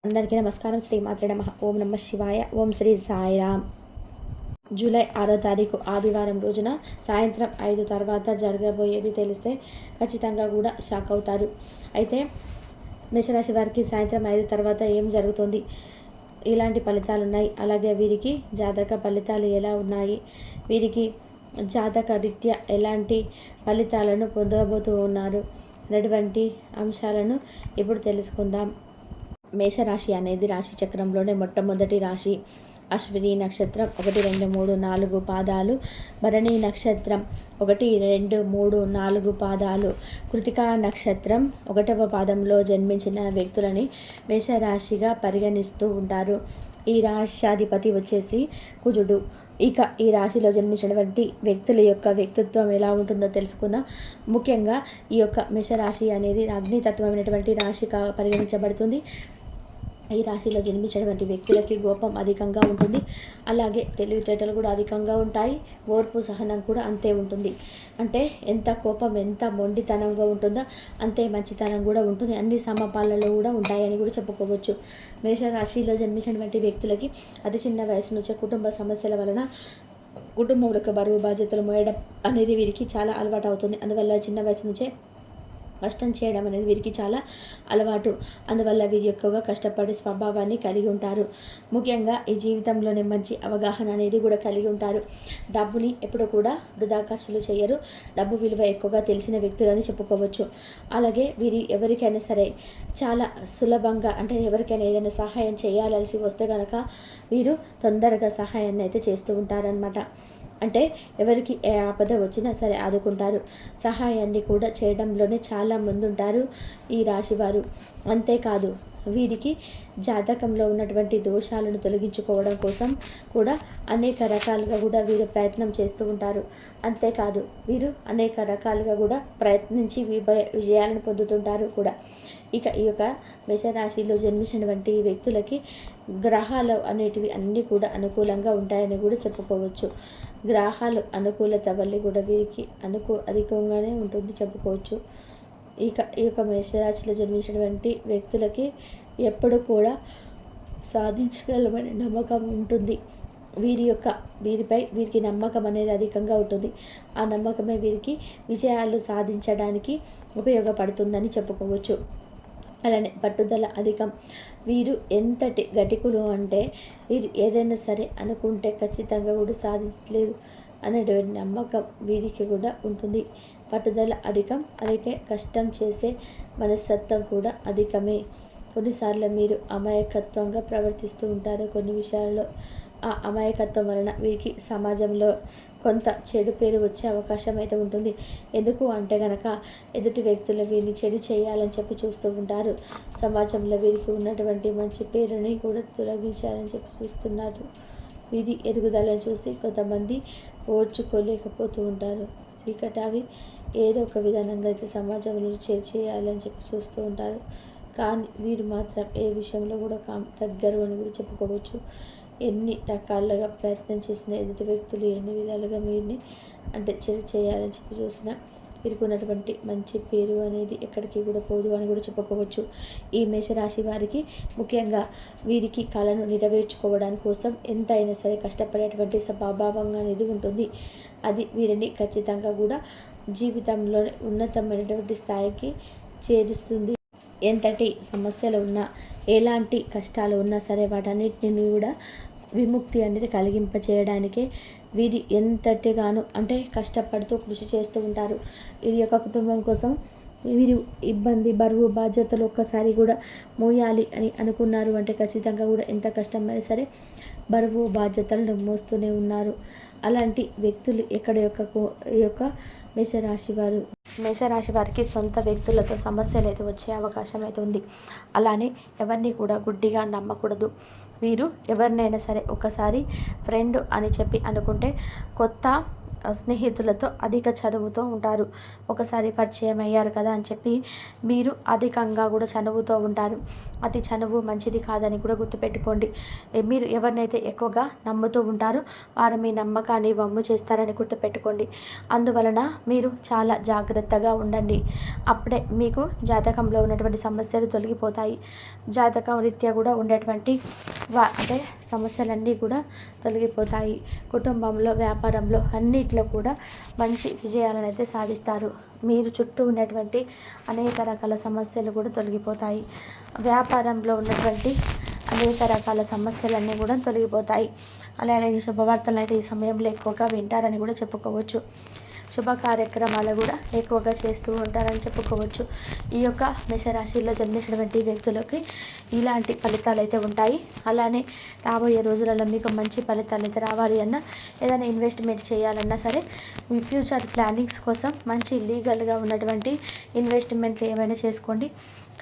అందరికీ నమస్కారం. శ్రీమాత్రే నమః. ఓం నమః శివాయ. ఓం శ్రీ సాయిరామ్. జూలై 6వ తారీఖు ఆదివారం రోజున సాయంత్రం 5 తర్వాత జరగబోయేది తెలిస్తే ఖచ్చితంగా కూడా షాక్ అవుతారు. అయితే మేషరాశి వారికి సాయంత్రం 5 తర్వాత ఏం జరుగుతుంది, ఇలాంటి ఫలితాలు ఉన్నాయి, అలాగే వీరికి జాతక ఫలితాలు ఎలా ఉన్నాయి, వీరికి జాతక రీత్యా ఎలాంటి ఫలితాలను పొందబోతూ ఉన్నారు అనేటువంటి అంశాలను ఇప్పుడు తెలుసుకుందాం. మేషరాశి అనేది రాశి చక్రంలోనే మొట్టమొదటి రాశి. అశ్విని నక్షత్రం 1, 2, 3, 4 పాదాలు, భరణి నక్షత్రం 1, 2, 3, 4 పాదాలు, కృతికా నక్షత్రం 1వ పాదంలో జన్మించిన వ్యక్తులని మేషరాశిగా పరిగణిస్తూ ఉంటారు. ఈ రాశ్యాధిపతి వచ్చేసి కుజుడు. ఇక ఈ రాశిలో జన్మించినటువంటి వ్యక్తుల యొక్క వ్యక్తిత్వం ఎలా ఉంటుందో తెలుసుకుందాం. ముఖ్యంగా ఈ యొక్క మేషరాశి అనేది అగ్నితత్వమైనటువంటి రాశిగా పరిగణించబడుతుంది. ఈ రాశిలో జన్మించినటువంటి వ్యక్తులకి కోపం అధికంగా ఉంటుంది, అలాగే తెలివితేటలు కూడా అధికంగా ఉంటాయి, ఓర్పు సహనం కూడా అంతే ఉంటుంది. అంటే ఎంత కోపం ఎంత మొండితనంగా ఉంటుందో అంతే మంచితనం కూడా ఉంటుంది. అన్ని సమపాలలో కూడా ఉంటాయని కూడా చెప్పుకోవచ్చు. మేషరాశిలో జన్మించినటువంటి వ్యక్తులకి అతి చిన్న వయసు నుంచే కుటుంబ సమస్యల వలన కుటుంబంలో బరువు బాధ్యతలు మోయడం అనేది వీరికి చాలా అలవాటు అవుతుంది. అందువల్ల చిన్న వయసు నుంచే కష్టం చేయడం అనేది వీరికి చాలా అలవాటు. అందువల్ల వీరి ఎక్కువగా కష్టపడే స్వభావాన్ని కలిగి ఉంటారు. ముఖ్యంగా ఈ జీవితంలోనే మంచి అవగాహన అనేది కూడా కలిగి ఉంటారు. డబ్బుని ఎప్పుడు కూడా వృధా ఖర్చులు చేయరు. డబ్బు విలువ ఎక్కువగా తెలిసిన వ్యక్తులని చెప్పుకోవచ్చు. అలాగే వీరి ఎవరికైనా సరే చాలా సులభంగా, అంటే ఎవరికైనా ఏదైనా సహాయం చేయాల్సి వస్తే కనుక వీరు తొందరగా సహాయాన్ని అయితే చేస్తూ ఉంటారనమాట. అంటే ఎవరికి ఏ ఆపద వచ్చినా సరే ఆదుకుంటారు. సహాయాన్ని కూడా చేయడంలోనే చాలా ముందుంటారు ఈ రాశివారు. అంతేకాదు వీరికి జాతకంలో ఉన్నటువంటి దోషాలను తొలగించుకోవడం కోసం కూడా అనేక రకాలుగా కూడా వీరు ప్రయత్నం చేస్తూ ఉంటారు. అంతేకాదు వీరు అనేక రకాలుగా కూడా ప్రయత్నించి విజయాలను పొందుతుంటారు కూడా. ఇక ఈ యొక్క మేషరాశిలో జన్మించినటువంటి వ్యక్తులకి గ్రహాలు అనేటివి అన్నీ కూడా అనుకూలంగా ఉంటాయని కూడా చెప్పుకోవచ్చు. గ్రహాలు అనుకూలత వల్ల కూడా వీరికి అధికంగానే ఉంటుంది చెప్పుకోవచ్చు. ఇక ఈ యొక్క మేషరాశిలో జన్మించినటువంటి వ్యక్తులకి ఎప్పుడు కూడా సాధించగలమనే నమ్మకం ఉంటుంది. వీరికి నమ్మకం అనేది అధికంగా ఉంటుంది. ఆ నమ్మకమే వీరికి విజయాలు సాధించడానికి ఉపయోగపడుతుందని చెప్పుకోవచ్చు. అలానే పట్టుదల అధికం. వీరు ఎంతటి గటికులు అంటే వీరు ఏదైనా సరే అనుకుంటే ఖచ్చితంగా కూడా సాధించలేదు అనేటువంటి నమ్మకం వీరికి కూడా ఉంటుంది. పట్టుదల అధికం, అలాగే కష్టం చేసే మనస్తత్వం కూడా అధికమే. కొన్నిసార్లు మీరు అమాయకత్వంగా ప్రవర్తిస్తూ ఉంటారు కొన్ని విషయాల్లో. ఆ అమాయకత్వం వలన వీరికి సమాజంలో కొంత చెడు పేరు వచ్చే అవకాశం అయితే ఉంటుంది. ఎందుకు అంటే కనుక ఎదుటి వ్యక్తులు వీరిని చెడు చేయాలని చెప్పి చూస్తూ ఉంటారు. సమాజంలో వీరికి ఉన్నటువంటి మంచి పేరుని కూడా తొలగించాలని చెప్పి చూస్తున్నారు. వీరి ఎదుగుదలను చూసి కొంతమంది ఓర్చుకోలేకపోతూ ఉంటారు. చీకటి ఏదో ఒక విధానంగా అయితే సమాజంలో చేయాలని చెప్పి చూస్తూ ఉంటారు. కానీ వీరు మాత్రం ఏ విషయంలో కూడా తగ్గరు అని కూడా చెప్పుకోవచ్చు. ఎన్ని రకాలుగా ప్రయత్నం చేసిన ఎదుటి వ్యక్తులు ఎన్ని విధాలుగా వీరిని చెడు చేయాలని చెప్పి చూసినా వీరికి ఉన్నటువంటి మంచి పేరు అనేది ఎక్కడికి కూడా పోదు అని కూడా చెప్పుకోవచ్చు. ఈ మేషరాశి వారికి ముఖ్యంగా వీరికి కళను నెరవేర్చుకోవడానికి కోసం ఎంతైనా సరే కష్టపడేటువంటి స్వభావంగా అనేది ఉంటుంది. అది వీరిని ఖచ్చితంగా కూడా జీవితంలో ఉన్నతమైనటువంటి స్థాయికి చేరుస్తుంది. ఎంతటి సమస్యలు ఉన్నా, ఎలాంటి కష్టాలు ఉన్నా సరే వాటన్నిటిని కూడా విముక్తి అనేది కలిగింపచేయడానికే వీరి ఎంతటిగానో కష్టపడుతూ కృషి చేస్తూ ఉంటారు. వీరి యొక్క కుటుంబం కోసం వీరు ఇబ్బంది, బరువు, బాధ్యతలు ఒక్కసారి కూడా మోయాలి అని అనుకున్నారు అంటే ఖచ్చితంగా కూడా ఎంత కష్టమైనా సరే బరువు బాధ్యతలను మోస్తూనే ఉన్నారు. అలాంటి వ్యక్తులు ఈ యొక్క మేషరాశి వారికి సొంత వ్యక్తులతో సమస్యలు అయితే వచ్చే అవకాశం అయితే ఉంది. అలానే ఎవరిని కూడా గుడ్డిగా నమ్మకూడదు. వీరు ఎవరినైనా సరే ఒకసారి ఫ్రెండ్ అని చెప్పి అనుకుంటే కొత్త స్నేహితులతో అధిక చదువుతూ ఉంటారు. ఒకసారి పరిచయం అయ్యారు కదా అని చెప్పి మీరు అధికంగా కూడా చదువుతూ ఉంటారు. అతి చనువు మంచిది కాదని కూడా గుర్తుపెట్టుకోండి. మీరు ఎవరినైతే ఎక్కువగా నమ్ముతూ ఉంటారో వారు మీ నమ్మకాన్ని వమ్ము చేస్తారని గుర్తుపెట్టుకోండి. అందువలన మీరు చాలా జాగ్రత్తగా ఉండండి. అప్పుడే మీకు జాతకంలో ఉన్నటువంటి సమస్యలు తొలగిపోతాయి. జాతకం రీత్యా కూడా ఉండేటువంటి అంటే సమస్యలన్నీ కూడా తొలగిపోతాయి. కుటుంబంలో, వ్యాపారంలో అన్నిట్లో కూడా మంచి విజయాలను అయితే సాధిస్తారు. మీరు చుట్టూ ఉన్నటువంటి అనేక రకాల సమస్యలు కూడా తొలగిపోతాయి. వ్యాపారంలో ఉన్నటువంటి అనేక రకాల సమస్యలన్నీ కూడా తొలగిపోతాయి. అలాగే శుభవార్తలను అయితే ఈ సమయంలో ఎక్కువగా వింటారని కూడా చెప్పుకోవచ్చు. శుభ కార్యక్రమాలు కూడా ఎక్కువగా చేస్తూ ఉంటారని చెప్పుకోవచ్చు. ఈ యొక్క మేషరాశిలో జన్మించినటువంటి వ్యక్తులకి ఇలాంటి ఫలితాలు అయితే ఉంటాయి. అలానే రాబోయే రోజులలో మీకు మంచి ఫలితాలు అయితే రావాలి అన్నా, ఏదైనా ఇన్వెస్ట్మెంట్ చేయాలన్నా సరే, మీ ఫ్యూచర్ ప్లానింగ్స్ కోసం మంచి లీగల్గా ఉన్నటువంటి ఇన్వెస్ట్మెంట్లు ఏమైనా చేసుకోండి.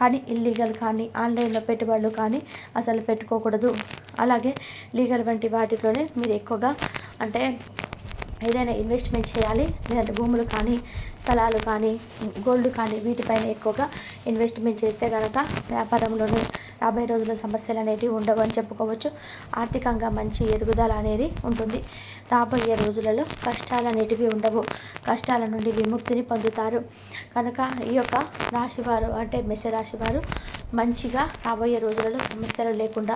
కానీ ఇల్లీగల్ కానీ ఆన్లైన్లో పెట్టుబడులు కానీ అసలు పెట్టుకోకూడదు. అలాగే లీగల్ వంటి వాటిలోనే మీరు ఎక్కువగా అంటే ఏదైనా ఇన్వెస్ట్మెంట్ చేయాలి. లేదంటే భూములు కానీ, స్థలాలు కానీ, గోల్డ్ కానీ వీటిపైన ఎక్కువగా ఇన్వెస్ట్మెంట్ చేస్తే కనుక వ్యాపారంలోనూ రాబోయే రోజుల్లో సమస్యలు అనేటివి ఉండవు అని చెప్పుకోవచ్చు. ఆర్థికంగా మంచి ఎదుగుదల అనేది ఉంటుంది. రాబోయే రోజులలో కష్టాలు అనేటివి ఉండవు. కష్టాల నుండి విముక్తిని పొందుతారు. కనుక ఈ యొక్క రాశివారు అంటే మేషరాశి వారు మంచిగా రాబోయే రోజులలో సమస్యలు లేకుండా,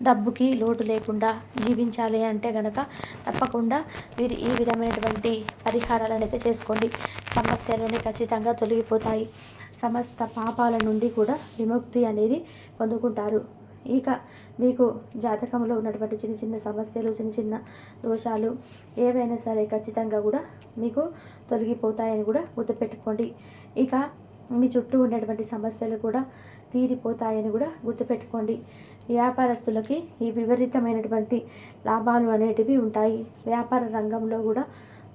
డబ్బుకి లోటు లేకుండా జీవించాలి అంటే కనుక తప్పకుండా మీరు ఈ విధమైనటువంటి పరిహారాలను అయితే చేసుకోండి. సమస్యలని ఖచ్చితంగా తొలగిపోతాయి. సమస్త పాపాల నుండి కూడా విముక్తి అనేది పొందుకుంటారు. ఇక మీకు జాతకంలో ఉన్నటువంటి చిన్న చిన్న సమస్యలు, చిన్న చిన్న దోషాలు ఏవైనా సరే ఖచ్చితంగా కూడా మీకు తొలగిపోతాయని కూడా గుర్తుపెట్టుకోండి. ఇక మీ చుట్టూ ఉన్నటువంటి సమస్యలు కూడా తీరిపోతాయని కూడా గుర్తుపెట్టుకోండి. వ్యాపారస్తులకి ఈ విపరీతమైనటువంటి లాభాలు అనేటివి ఉంటాయి. వ్యాపార రంగంలో కూడా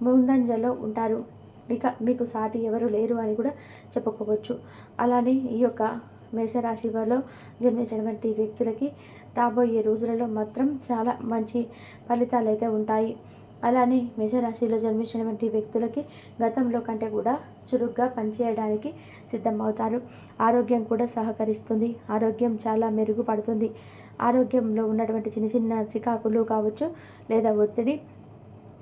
ముందంజలో ఉంటారు. ఇక మీకు సాటి ఎవరు లేరు అని కూడా చెప్పుకోవచ్చు. అలానే ఈ యొక్క మేషరాశి వారిలో జన్మించినటువంటి వ్యక్తులకి రాబోయే రోజులలో మాత్రం చాలా మంచి ఫలితాలు అయితే ఉంటాయి. అలానే మేషరాశిలో జన్మించినటువంటి వ్యక్తులకి గతంలో కంటే కూడా చురుగ్గా పనిచేయడానికి సిద్ధమవుతారు. ఆరోగ్యం కూడా సహకరిస్తుంది. ఆరోగ్యం చాలా మెరుగుపడుతుంది. ఆరోగ్యంలో ఉన్నటువంటి చిన్న చిన్న చికాకులు కావచ్చు, లేదా ఒత్తిడి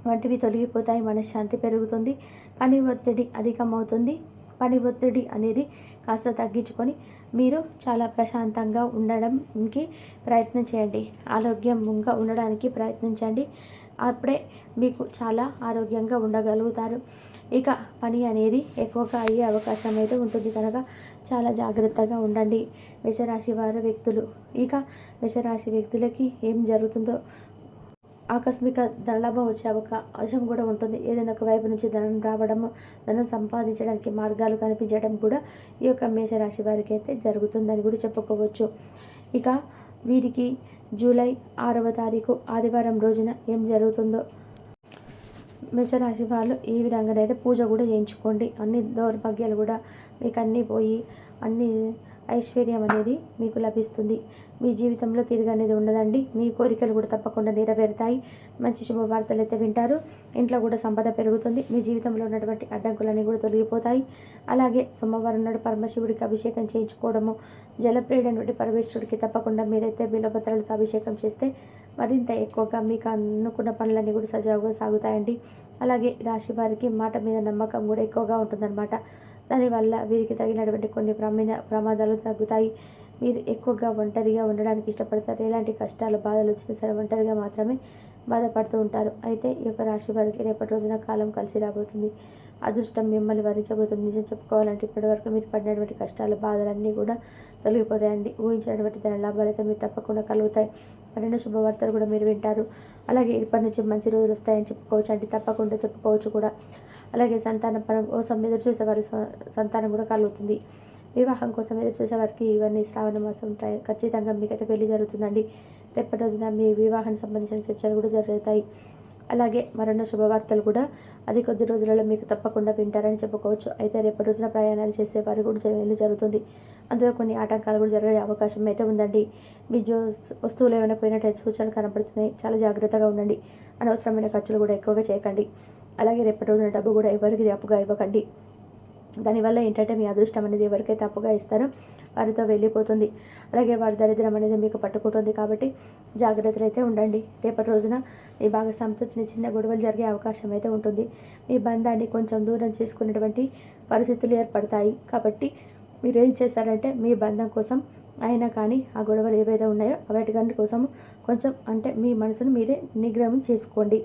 వంటివి తొలగిపోతాయి. మనశ్శాంతి పెరుగుతుంది. పని ఒత్తిడి అధికమవుతుంది. పని ఒత్తిడి అనేది కాస్త తగ్గించుకొని మీరు చాలా ప్రశాంతంగా ఉండడానికి ప్రయత్నం చేయండి. ఆరోగ్యంగా ఉండడానికి ప్రయత్నించండి. అప్పుడే మీకు చాలా ఆరోగ్యంగా ఉండగలుగుతారు. ఇక పని అనేది ఎక్కువగా అయ్యే అవకాశం అయితే ఉంటుంది కనుక చాలా జాగ్రత్తగా ఉండండి మేషరాశి వారి వ్యక్తులు. ఇక మేషరాశి వ్యక్తులకి ఏం జరుగుతుందో ఆకస్మిక ధనలాభం వచ్చే అవకాశం కూడా ఉంటుంది. ఏదైనా ఒక వైపు నుంచి ధనం రావడము, ధనం సంపాదించడానికి మార్గాలు కనిపించడం కూడా ఈ యొక్క మేషరాశి వారికి అయితే జరుగుతుందని కూడా చెప్పుకోవచ్చు. ఇక వీరికి జూలై 6వ తారీఖు ఆదివారం రోజున ఏం జరుగుతుందో మేషరాశి వాళ్ళు ఈ విధంగానైతే పూజ కూడా చేయించుకోండి. అన్ని దౌర్భాగ్యాలు కూడా మీకు అన్నీ పోయి అన్ని ఐశ్వర్యం అనేది మీకు లభిస్తుంది. మీ జీవితంలో తిరిగి అనేది ఉండదండి. మీ కోరికలు కూడా తప్పకుండా నెరవేరుతాయి. మంచి శుభవార్తలు అయితే వింటారు. ఇంట్లో కూడా సంపద పెరుగుతుంది. మీ జీవితంలో ఉన్నటువంటి అడ్డంకులన్నీ కూడా తొలగిపోతాయి. అలాగే సోమవారం నాడు పరమశివుడికి అభిషేకం చేయించుకోవడము, జలప్రియుడైనటువంటి పరమేశ్వరుడికి తప్పకుండా మీరైతే బిల్వపత్రాలతో అభిషేకం చేస్తే మరింత ఎక్కువగా మీకు అనుకున్న పనులన్నీ కూడా సజావుగా సాగుతాయండి. అలాగే రాశి వారికి మాట మీద నమ్మకం కూడా ఎక్కువగా ఉంటుందన్నమాట. దానివల్ల వీరికి తగినటువంటి కొన్ని ప్రమాదాలు తగ్గుతాయి. మీరు ఎక్కువగా ఒంటరిగా ఉండడానికి ఇష్టపడతారు. ఎలాంటి కష్టాలు, బాధలు వచ్చినా సరే ఒంటరిగా మాత్రమే బాధపడుతూ ఉంటారు. అయితే ఈ యొక్క రాశి వారికి రేపటి రోజున కాలం కలిసి రాబోతుంది. అదృష్టం మిమ్మల్ని వరించబోతుంది. నిజం చెప్పుకోవాలంటే ఇప్పటివరకు మీరు పడినటువంటి కష్టాలు, బాధలన్నీ కూడా తొలగిపోతాయండి. ఊహించినటువంటి ధన లాభాలు అయితే మీరు తప్పకుండా కలుగుతాయి. మరిన్ని శుభవార్తలు కూడా మీరు వింటారు. అలాగే ఇప్పటి నుంచి మంచి రోజులు వస్తాయని చెప్పుకోవచ్చు అండి, తప్పకుండా చెప్పుకోవచ్చు కూడా. అలాగే సంతానం కోసం ఎదురు చూసేవారి సంతానం కూడా కలుగుతుంది. వివాహం కోసం ఎదురు చూసేవారికి ఇవన్నీ శ్రావణ మాసం ఉంటాయి. ఖచ్చితంగా మీకైతే పెళ్లి జరుగుతుందండి. రేపటి రోజున మీ వివాహానికి సంబంధించిన చర్చలు కూడా జరుగుతాయి. అలాగే మరెన్నో శుభవార్తలు కూడా అది కొద్ది రోజులలో మీకు తప్పకుండా వింటారని చెప్పుకోవచ్చు. అయితే రేపటి రోజున ప్రయాణాలు చేసేవారు కూడా వెళ్ళి జరుగుతుంది. అందులో కొన్ని ఆటంకాలు కూడా జరిగే అవకాశం అయితే ఉందండి. మీ వస్తువులు ఏమైనా పోయినట్టయితే సూచనలు కనబడుతున్నాయి. చాలా జాగ్రత్తగా ఉండండి. అనవసరమైన ఖర్చులు కూడా ఎక్కువగా చేయకండి. అలాగే రేపటి రోజున డబ్బు కూడా ఎవరికి అప్పుగా ఇవ్వకండి. దానివల్ల ఏంటంటే మీ అదృష్టం అనేది ఎవరికైతే అప్పుగా ఇస్తారో వారితో వెళ్ళిపోతుంది. అలాగే వారి దరిద్రం అనేది మీకు పట్టుకుంటుంది. కాబట్టి జాగ్రత్తలు అయితే ఉండండి. రేపటి రోజున మీ భాగస్వామితో చిన్న చిన్న గొడవలు జరిగే అవకాశం అయితే ఉంటుంది. మీ బంధాన్ని కొంచెం దూరం చేసుకునేటువంటి పరిస్థితులు ఏర్పడతాయి. కాబట్టి మీరు ఏం చేస్తారంటే మీ బంధం కోసం అయినా కానీ ఆ గొడవలు ఏవైతే ఉన్నాయో వాటి కోసం కొంచెం అంటే మీ మనసును మీరే నిగ్రహం చేసుకోండి.